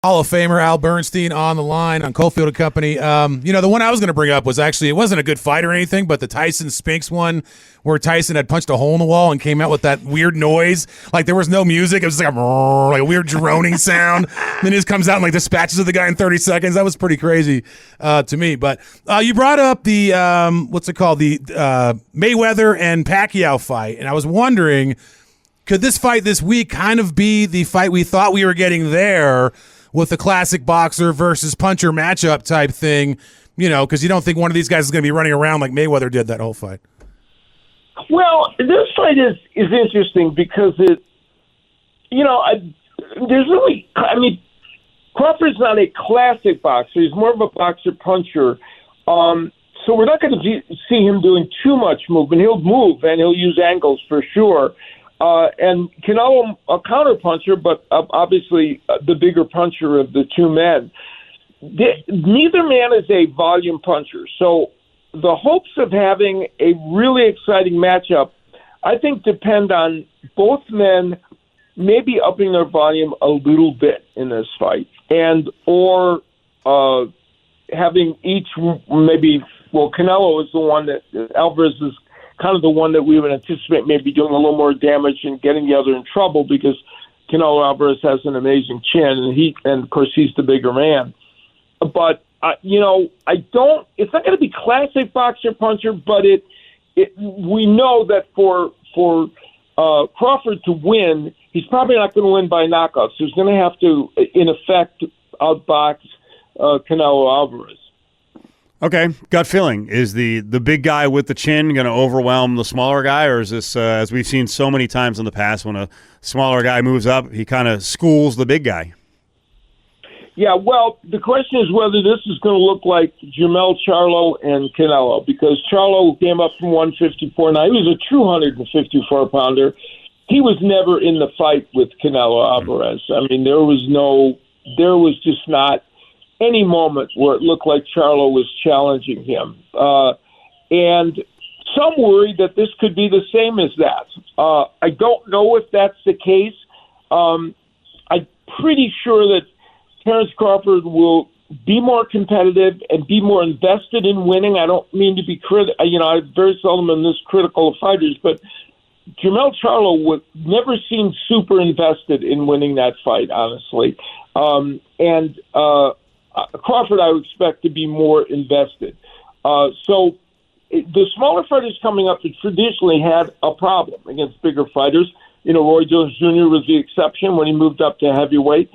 Hall of Famer Al Bernstein on the line on Cofield Company. The one I was going to bring up was actually, it wasn't a good fight or anything, but the Tyson Spinks one where Tyson had punched a hole in the wall and came out with that weird noise. Like there was no music. It was like a weird droning sound. Then he just comes out and like dispatches of the guy in 30 seconds. That was pretty crazy to me. But you brought up the, the Mayweather and Pacquiao fight. And I was wondering, could this fight this week kind of be the fight we thought we were getting there with the classic boxer versus puncher matchup type thing, because you don't think one of these guys is going to be running around like Mayweather did that whole fight? Well, this fight is interesting because Crawford's not a classic boxer. He's more of a boxer-puncher. So we're not going to see him doing too much movement. He'll move, and he'll use angles for sure. And Canelo, a counter-puncher, but obviously the bigger puncher of the two men. Neither man is a volume puncher. So the hopes of having a really exciting matchup, I think, depend on both men maybe upping their volume a little bit in this fight, or having each maybe. Well, Canelo is the one that Alvarez is kind of the one that we would anticipate maybe doing a little more damage and getting the other in trouble because Canelo Alvarez has an amazing chin, and of course he's the bigger man. But it's not going to be classic boxer puncher, but we know that for Crawford to win, he's probably not going to win by knockouts. He's going to have to, in effect, outbox Canelo Alvarez. Okay, gut feeling. Is the big guy with the chin going to overwhelm the smaller guy, or is this, as we've seen so many times in the past, when a smaller guy moves up, he kind of schools the big guy? Yeah, well, the question is whether this is going to look like Charlo and Canelo, because Charlo came up from 154. Now, he was a true 154-pounder. He was never in the fight with Canelo Alvarez. I mean, there was just not any moment where it looked like Charlo was challenging him. And some worry that this could be the same as that. I don't know if that's the case. I'm pretty sure that Terence Crawford will be more competitive and be more invested in winning. I don't mean to be I very seldom am this critical of fighters, but Charlo never seemed super invested in winning that fight, honestly. Crawford, I would expect to be more invested. So the smaller fighters coming up have traditionally had a problem against bigger fighters. Roy Jones Jr. was the exception when he moved up to heavyweight.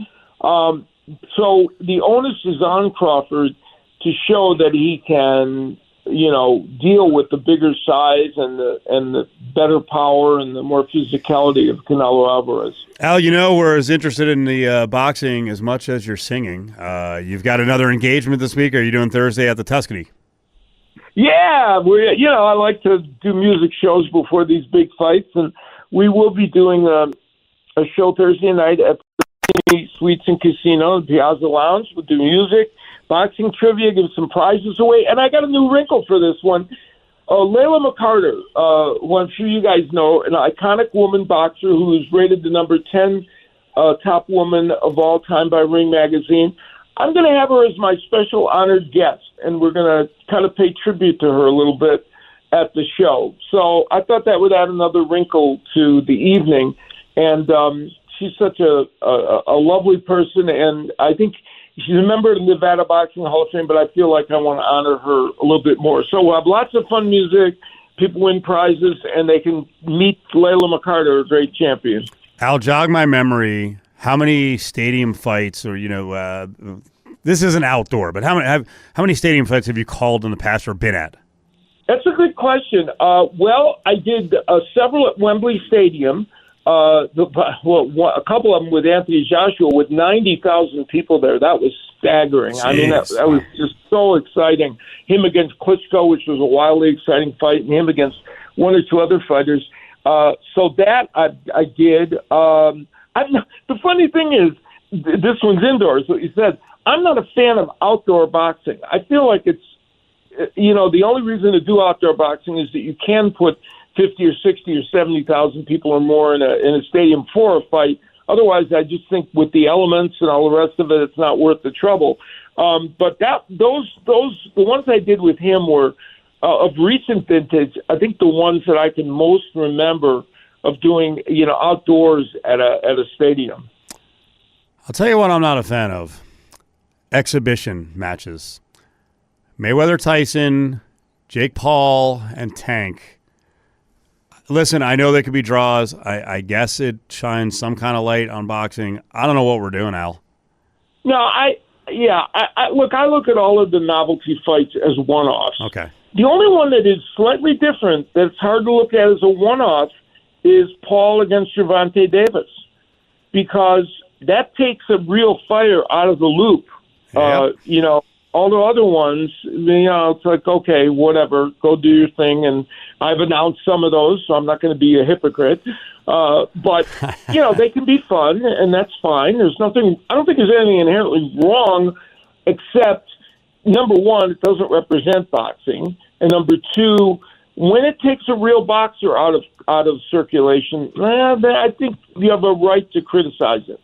So the onus is on Crawford to show that he can, deal with the bigger size and the better power and the more physicality of Canelo Alvarez. Al, we're as interested in the boxing as much as you're singing. You've got another engagement this week. Are you doing Thursday at the Tuscany? Yeah, I like to do music shows before these big fights, and we will be doing a show Thursday night at Suites and Casino, Piazza Lounge. We'll do music, boxing trivia, give some prizes away. And I got a new wrinkle for this one. Layla McCarter, who I'm sure you guys know, an iconic woman boxer who is rated the number 10 top woman of all time by Ring Magazine. I'm going to have her as my special honored guest, and we're going to kind of pay tribute to her a little bit at the show. So I thought that would add another wrinkle to the evening. And she's such a lovely person, and I think she's a member of the Nevada Boxing Hall of Fame, but I feel like I want to honor her a little bit more. So we'll have lots of fun music, people win prizes, and they can meet Layla McCarter, a great champion. Al, jog my memory. How many stadium fights, or this isn't outdoor, but how many stadium fights have you called in the past or been at? That's a good question. Well, I did several at Wembley Stadium. A couple of them with Anthony Joshua with 90,000 people there. That was staggering. Jeez. I mean, that was just so exciting. Him against Klitschko, which was a wildly exciting fight, and him against one or two other fighters. So that I did. The funny thing is, this one's indoors, what you said. I'm not a fan of outdoor boxing. I feel like it's, the only reason to do outdoor boxing is that you can put 50 or 60 or 70,000 people or more in a stadium for a fight. Otherwise, I just think with the elements and all the rest of it, it's not worth the trouble. But the ones I did with him were of recent vintage. I think the ones that I can most remember of doing, outdoors at a stadium. I'll tell you what I'm not a fan of. Exhibition matches. Mayweather Tyson, Jake Paul, and Tank. Listen, I know they could be draws. I guess it shines some kind of light on boxing. I don't know what we're doing, Al. No, I look at all of the novelty fights as one-offs. Okay. The only one that is slightly different, that's hard to look at as a one-off, is Paul against Gervonta Davis, because that takes a real fighter out of the loop. Yep. All the other ones, it's like, okay, whatever, go do your thing. And I've announced some of those, so I'm not going to be a hypocrite. But, they can be fun, and that's fine. I don't think there's anything inherently wrong, except, number one, it doesn't represent boxing. And number two, when it takes a real boxer out of circulation, I think you have a right to criticize it.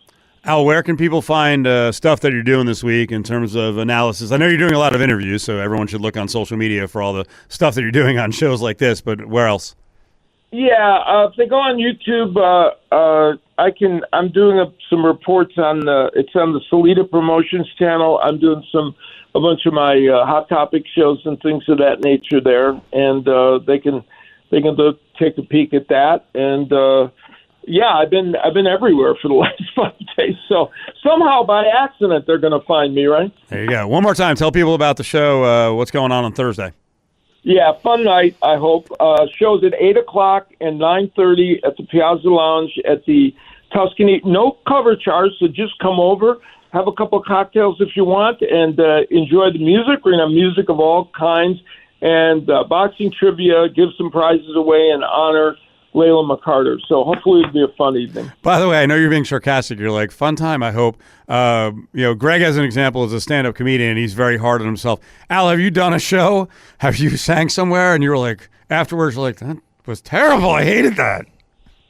Al, where can people find stuff that you're doing this week in terms of analysis? I know you're doing a lot of interviews, so everyone should look on social media for all the stuff that you're doing on shows like this, but where else? Yeah, if they go on YouTube, I'm doing some reports it's on the Salida Promotions channel. I'm doing a bunch of my Hot Topic shows and things of that nature there, and they can take a peek at that. And I've been everywhere for the last 5 days. So somehow by accident they're going to find me, right? There you go. One more time, tell people about the show. What's going on Thursday? Yeah, fun night, I hope. Shows at 8:00 and 9:30 at the Piazza Lounge at the Tuscany. No cover charge, so just come over, have a couple cocktails if you want, and enjoy the music. We're going to have music of all kinds, and boxing trivia, give some prizes away, and honor Layla McCarter. So hopefully it'll be a fun evening. By the way, I know you're being sarcastic. You're like, fun time, I hope. Greg, as an example, is a stand-up comedian, and he's very hard on himself. Al, have you done a show? Have you sang somewhere? And you were like, afterwards, you're like, that was terrible. I hated that.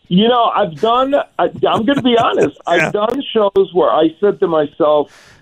I'm going to be honest. I've done shows where I said to myself,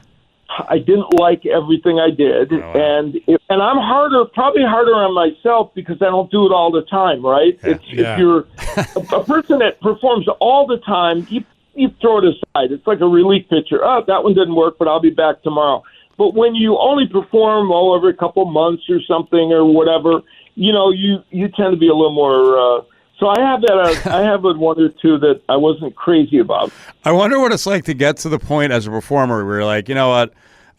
I didn't like everything I did, and I'm probably harder on myself because I don't do it all the time, right? Yeah. If you're a person that performs all the time, you throw it aside. It's like a relief pitcher. Oh, that one didn't work, but I'll be back tomorrow. But when you only perform every couple months or something or whatever, you tend to be a little more. So I have that. I have one or two that I wasn't crazy about. I wonder what it's like to get to the point as a performer where you're like, you know what,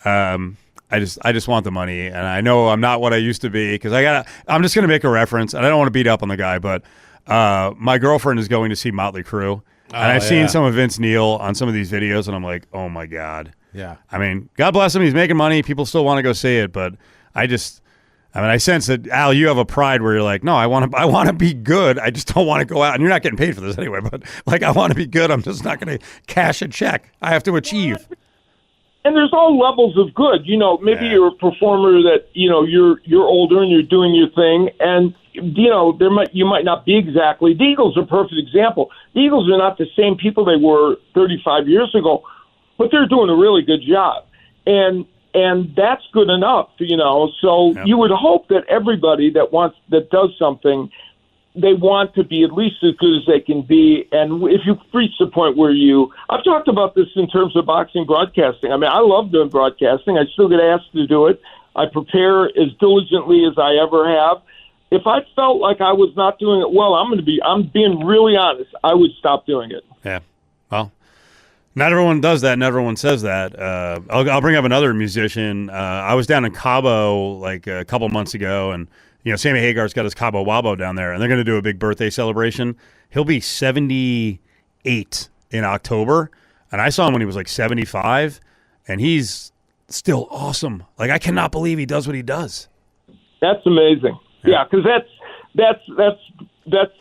I just want the money, and I know I'm not what I used to be because I'm just going to make a reference, and I don't want to beat up on the guy, but my girlfriend is going to see Motley Crue, and I've seen some of Vince Neil on some of these videos, and I'm like, oh my God. Yeah. I mean, God bless him. He's making money. People still want to go see it, but I sense that, Al, you have a pride where you're like, no, I want to be good. I just don't want to go out. And you're not getting paid for this anyway, but I want to be good. I'm just not going to cash a check. I have to achieve. And there's all levels of good. Maybe you're a performer that, you're older and you're doing your thing. And, you might not be exactly. The Eagles are a perfect example. The Eagles are not the same people they were 35 years ago, but they're doing a really good job. And that's good enough, So You would hope that everybody that does something, they want to be at least as good as they can be. And if you reach the point where I've talked about this in terms of boxing broadcasting. I mean, I love doing broadcasting. I still get asked to do it. I prepare as diligently as I ever have. If I felt like I was not doing it well, I'm being really honest, I would stop doing it. Yeah. Well, not everyone does that. Not everyone says that. I'll bring up another musician. I was down in Cabo like a couple months ago, and Sammy Hagar's got his Cabo Wabo down there, and they're going to do a big birthday celebration. He'll be 78 in October, and I saw him when he was like 75, and he's still awesome. Like, I cannot believe he does what he does. That's amazing. Yeah, because that's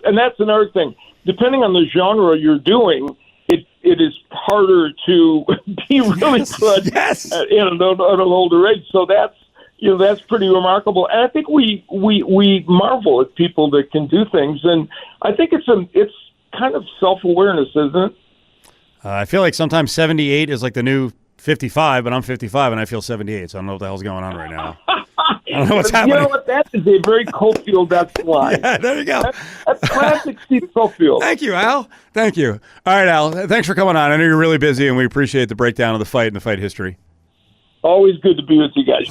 another thing. Depending on the genre you're doing, it is harder to be really good at an older age. So that's pretty remarkable. And I think we marvel at people that can do things. And I think it's kind of self-awareness, isn't it? I feel like sometimes 78 is like the new 55, but I'm 55 and I feel 78, so I don't know what the hell's going on right now. I don't know what's happening. You know what? That is a very Cofield-esque line. Yeah, there you go. That's classic Steve Cofield. Thank you, Al. Thank you. All right, Al. Thanks for coming on. I know you're really busy, and we appreciate the breakdown of the fight and the fight history. Always good to be with you guys.